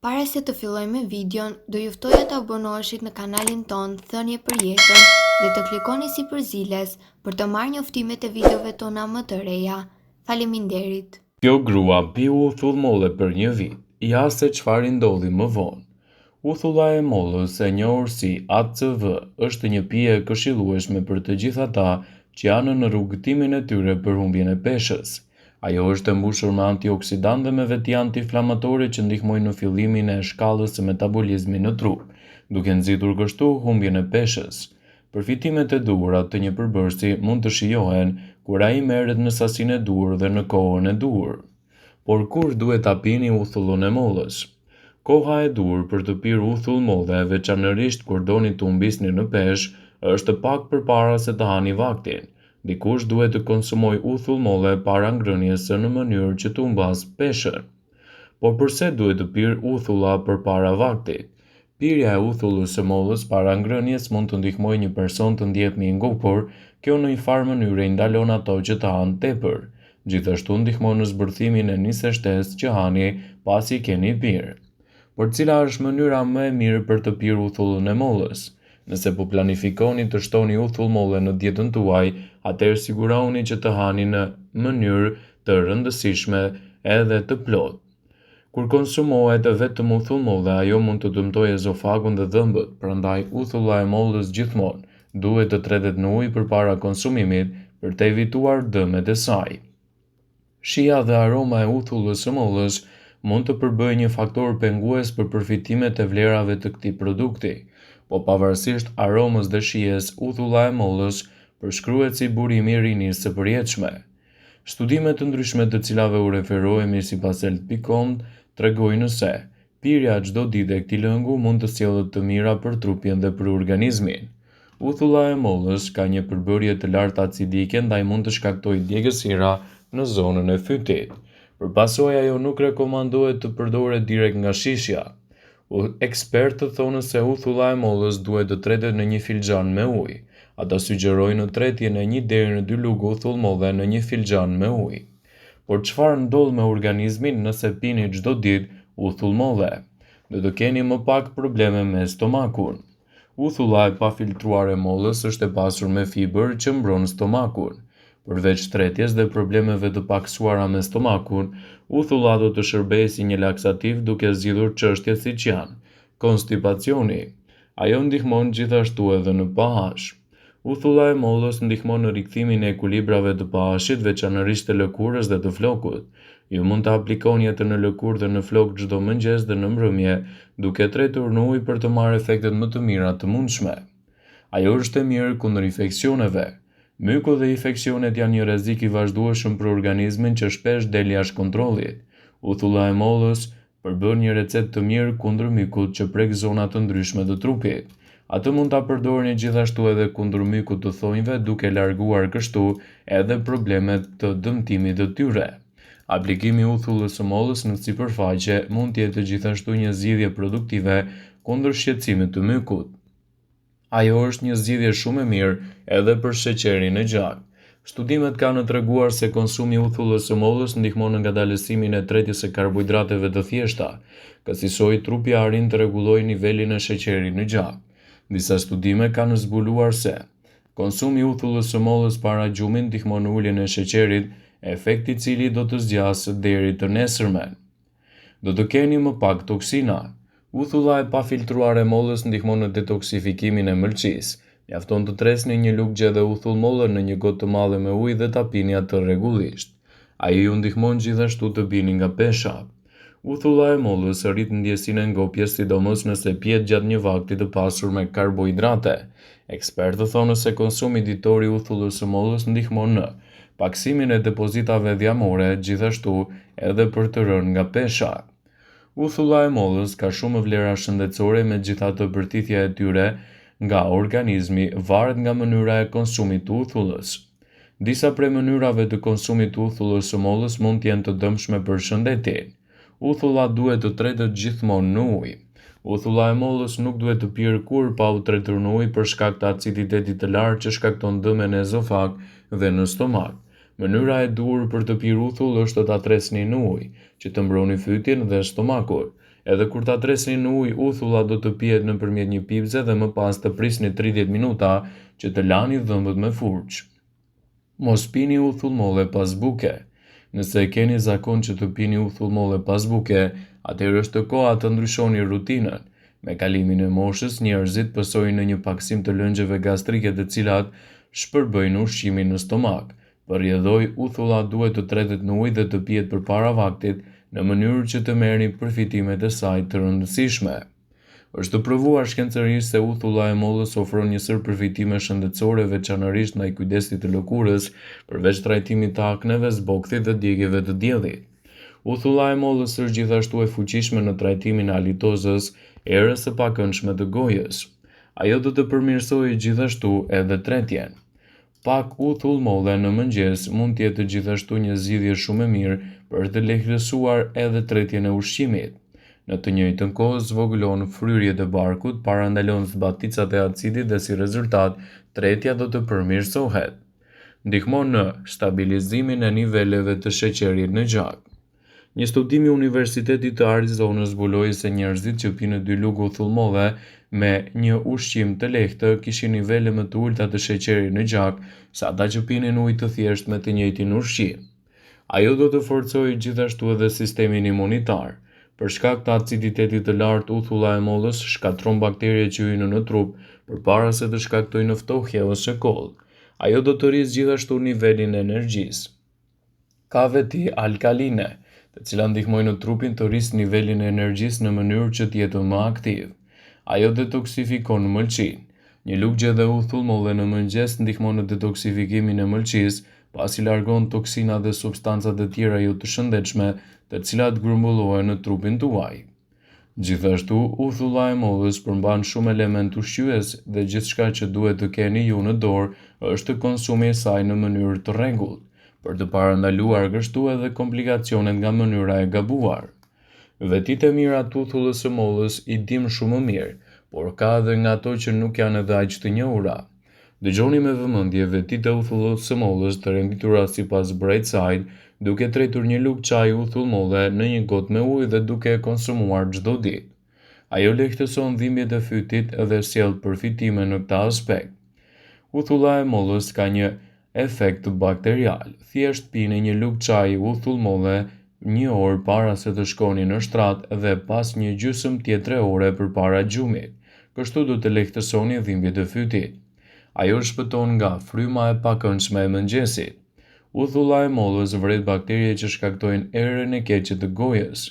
Para se të filloj me videon, do ju ftoja të abonoheshit në kanalin ton Thënie për Jetën dhe të klikoni sipërziles për të marrë njoftimet e videove tona më të reja. Faleminderit. Kjo grua piu uthull për një vit, ja se çfarë ndodhi më vonë. Uthulla e mollës, e njohur si ACV, është një pije e këshillueshme për të gjithë ata që janë në rrugëtimin e tyre për humbjen e peshës. Ajo është e mbushur me antioksidantë dhe me veti antiinflamatori që ndihmojnë në fillimin e shkallës së metabolizmit në trup, duke nxitur kështu humbjen e peshës. Përfitimet e duhura të një përbërësi mund të shijohen kur ai merret në sasinë e duhur dhe në kohën e duhur. Por kur duhet ta pini uthullun e mollës? Koha e duhur për të pirë uthull molle, veçanërisht kur doni të humbisni në peshë, është pak përpara se të hani vaktin. Dikush duhet të konsumojë uthull molle para ngrënies në mënyrë që të humbas peshën. Por pse duhet të pirë uthulla përpara vaktit? Pirja e uthullës së mollës para ngrënies mund të ndihmojë një person të ndihet më i ngopur, kjo në një farë mënyrë i ndalon ato që të hanë tepër. Gjithashtu ndihmon në zbërthimin e një shtesë që hani pasi keni pirë. Por cila është mënyra më e mirë për të pirë uthullun e mollës? Nëse po planifikoni të shtoni uthull molle në dietën tuaj, atëherë sigurohuni që të hani në mënyrë të rëndësishme edhe të plotë. Kur konsumohet vetëm uthull molle, ajo mund të dëmtojë ezofagun dhe dhëmbët, prandaj uthulla e mollës gjithmonë duhet të tretet në ujë përpara konsumimit për të evituar dëmet e saj. Shija dhe aroma e uthullës së mollës mund të përbëjë një faktor pengues për përfitimet e vlerave të këtij produkti, po pavarësisht aromës dhe shijes, uthulla e mollës përshkruhet si burimi i rinisë së përjetshme. Studime të ndryshme të cilave u referohemi sipas health.com tregojnë se pirja çdo ditë e këtij lëngu mund të sjellë të mira për trupin dhe për organizmin. Uthulla e mollës ka një përbërje të lartë acidike, ndaj mund të shkaktojë djegësira në zonën e fytit. Për pasojë ajo nuk rekomandohet të përdoret direkt nga shishja. Ekspertët thonë se uthulla e mollës duhet të tretet në një filxhan me ujë. Ata sugjerojnë tretjen e 1 deri në 2 lugë uthull molle në një filxhan me ujë. Por çfarë ndodh me organizmin nëse pini çdo ditë uthull molle? Do të keni më pak probleme me stomakun. Uthulla e pafiltruar e mollës është e pasur me fibër që mbron stomakun. Përveç tretjes dhe problemeve të paksuara me stomakun, uthulla do të shërbejë si një laksativ duke zgjidhur çështjet siç janë konstipacioni. Ajo ndihmon gjithashtu edhe në pH. Uthulla e mollës ndihmon në rikthimin e ekuilibrave të pH-it, veçanërisht të lëkurës dhe të flokut. Ju mund të aplikoni atë në lëkurë dhe në flok çdo mëngjes dhe në mbrëmje, duke tretur në ujë për të marrë efektet më të mira të mundshme. Ajo është e mirë kundër infeksioneve. Myku dhe infeksionet janë një rrezik i vazhdueshëm për organizmin që shpesh del jashtë kontrollit. Uthulla e mollës përbën një recetë të mirë kundër mykut që prek zona të ndryshme të trupit. Atë mund ta përdorni gjithashtu edhe kundër mykut të thonjve, duke larguar kështu edhe problemet të dëmtimit të tyre. Aplikimi i uthullës së mollës në sipërfaqe mund të jetë gjithashtu një zgjidhje produktive kundër shqetësimit të mykut. Ajo është një zgjidhje shumë e mirë edhe për sheqerin e gjatë. Studimet kanë treguar se konsumi i uthullës së mollës ndihmon në ngadalësimin e tretjes së karbohidrateve të thjeshta. Kësaj trupi arrin të rregullojë nivelin e sheqerit në gjatë. Disa studime kanë zbuluar se konsumi i uthullës së mollës para gjumit ndihmon në uljen e sheqerit, efekt i cili do të zgjasë deri të nesërmen. Do të keni më pak toksina. Uthulla e pafiltruar e mollës ndihmon në detoksifikimin e mëlçisë. Mjafton të tresni një lugë gjë dhe uthull molle në një gotë të madhe me ujë dhe ta pini atë rregullisht. Ai ju ndihmon gjithashtu të bini nga pesha. Uthulla e mollës rrit ndjesinë e ngopjes, sidomos nëse pihet gjatë një vakti të pasur me karbohidrate. Ekspertët thonë se konsumi ditor i uthullës së mollës ndihmon në paksimin e depozitave dhjamore, gjithashtu edhe për të rënë nga pesha. Uthulla e mollës ka shumë vlera shëndetësore, megjithatë bërthitja e tyre nga organizmi varet nga mënyra e konsumit të uthullës. Disa prej mënyrave të konsumit të uthullës së mollës mund të jenë të dëmshme për shëndetin. Uthulla duhet të tretet gjithmonë në ujë. Uthulla e mollës nuk duhet të pirë kur pa u tretur në ujë për shkak të aciditetit të lartë që shkakton dëme në ezofag dhe në stomak. Mënyra e duhur për të pirë uthull është ta tresni në ujë, që të mbroni fytyn dhe stomakun. Edhe kur ta tresni në ujë, uthulla do të pihet nëpërmjet një pipze dhe më pas të prisni 30 minuta që të lani dhëmbët me furç. Mos pini uthull molle pas buke. Nëse keni zakon që të pini uthull molle pas buke, atëherë është koha të ndryshoni rutinën. Me kalimin e moshës, njerëzit pësojnë në një paksim të lëngjeve gastrike të cilat shpërbëjnë ushqimin në stomak. Për rrjedhoj, uthulla duhet të tretet në ujë dhe të pihet përpara vaktit në mënyrë që të merrni përfitimet e saj të rëndësishme. Është provuar shkencërisht se uthulla e mollës ofron një sër përfitime shëndetësore veçanërisht ndaj kujdesit të lëkurës, përveç trajtimit të akneve, zbokthit dhe djegjeve të diellit. Uthulla e mollës është gjithashtu e fuqishme në trajtimin e halitozës, erës së pakëndshme të gojës. Ajo do të përmirësojë gjithashtu edhe tretjen. Pak uthull molle në mëngjes mund të jetë gjithashtu një zgjidhje shumë e mirë për të lehtësuar edhe tretjen e ushqimit. Në të njëjtën kohë zvogëlon fryrjet e barkut, parandalon zbaticat e acidit dhe si rezultat, tretja do të përmirësohet. Ndihmon në stabilizimin e niveleve të sheqerit në gjak. Një studim i Universitetit të Arizonës zbuloi se njerëzit që pinë 2 lugë uthull molle me një ushqim të lehtë kishin nivele më të ulta të sheqerit në gjak se ata që pinin ujë të thjeshtë me të njëjtin ushqim. Ajo do të forcojë gjithashtu edhe sistemin imunitar. Për shkak të aciditetit të lartë, uthulla e mollës shkatron bakteriet që hyjnë në trup përpara se të shkaktojnë ftohje ose koll. Ajo do të rrisë gjithashtu nivelin e energjisë. Ka veti alkaline, të cilat ndihmojnë në trupin të rrisë nivelin e energjisë në mënyrë që të jetë më aktiv. Ajo detoksifikon mëlçin. Një lugë gjedhe uthull molle në mëngjes ndihmon në detoksifikimin e mëlçisë, pasi largon toksina dhe substancat e tjera jo të shëndetshme, të cilat grumbullohen në trupin tuaj. Gjithashtu, uthulla e mollës përmban shumë element ushqyes dhe gjithçka që duhet të keni ju në dorë është konsumi i saj në mënyrë të rregullt, për të parandaluar kështu edhe komplikacionet nga mënyra e gabuar. Vetitë e mira të uthullës së mollës i dim shumë mirë, por ka edhe nga ato që nuk janë edhe aq të njohura. Dëgjoni me vëmendje vetitë e uthullës së mollës të renditura sipas Brightside, duke tretur një lugë çaji uthull molle në një gotë me ujë dhe duke e konsumuar çdo ditë. Ajo lehtëson dhimbjet e fytit dhe sjell përfitime në këtë aspekt. Uthulla e mollës ka një efekt bakterial. Thjesht pini një lugë çaji uthull molle 1 orë para se të shkoni në shtrat dhe pas një gjysmë tjetre ore përpara gjumit. Kështu do të lehtësoni dhimbjet e fytit. Ajo shpëton nga fryma e pakëndshme e mëngjesit. Uthulla e mollës vret bakterie që shkaktojnë erën e keqe të gojës.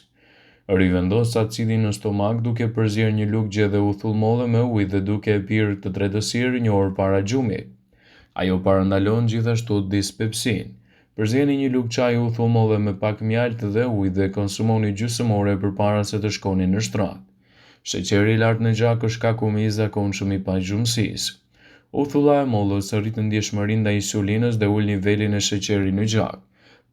Rivendos acidin në stomak duke përzier një lugë gjedhe uthull molle me ujë dhe duke e pirë të tretësirë 1 orë para gjumit. Ajo parandalon gjithashtu dispepsin. Përzjeni një lugë çaji uthull molle me pak mjaltë dhe ujë dhe konsumoni gjysmë ore përpara se të shkoni në shtrat. Sheqeri i lartë në gjak është shkaku më i zakonshëm i paqësimsisë. Uthulla e mollës rrit ndjeshmërinë ndaj insulinës dhe ul nivelin e sheqerit në gjak.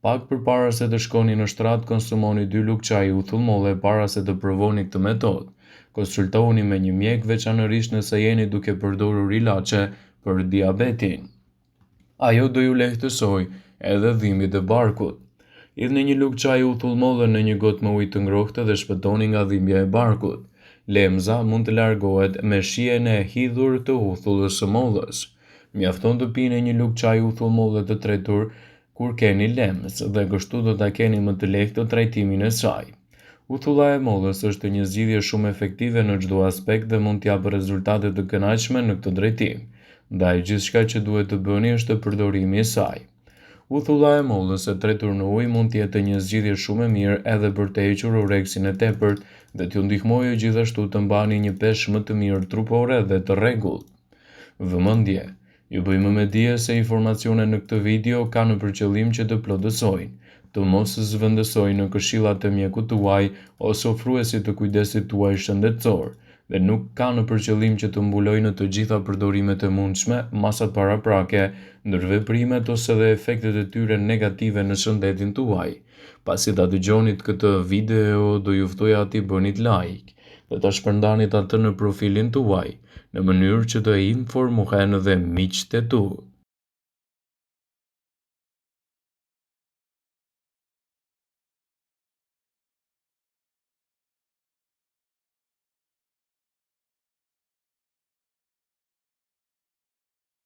Pak përpara se të shkoni në shtrat, konsumoni 2 lugë çaji uthull molle para se të provoni këtë metodë. Konsultohuni me një mjek veçanërisht nëse jeni duke përdorur ilaçe për diabetin. Ajo do ju lehtësoj edhe dhimbjet e barkut. Hidhni një lugë çaji uthull molle në një gotë me ujë të ngrohtë dhe shpëtoni nga dhimbja e barkut. Lemza mund të largohet me shijen e hidhur të uthullës së mollës. Mjafton të pini një lugë çaji uthull molle të tretur kur keni lemz dhe kështu do ta keni më të lehtë trajtimin e saj. Uthulla e mollës është një zgjidhje shumë efektive në çdo aspekt dhe mund të japë rezultate të kënaqshme në këtë drejtim. Ndaj gjithçka që duhet të bëni është përdorimi i saj. Uthulla e mollës e tretur në ujë mund të jetë një zgjidhje shumë e mirë edhe për të hequr oreksin e tepërt dhe t'ju ndihmojë gjithashtu të mbani një peshë më të mirë trupore dhe të rregullt. Vëmendje, ju bëjmë me dije se informacionet në këtë video kanë për qëllim që të plotësojnë, të mos zhvendësojnë në këshillat e mjekut tuaj ose ofruesit të kujdesit tuaj shëndetësor, dhe nuk kanë për qëllim që të mbulojnë të gjitha përdorimet e mundshme, masat paraprake, ndërveprimet ose dhe efektet e tyre negative në shëndetin tuaj. Pasi ta dëgjonit këtë video, do ju ftoja t'i bënit like dhe ta shpërndanit atë në profilin tuaj, në mënyrë që të informohen dhe miqtë e tu.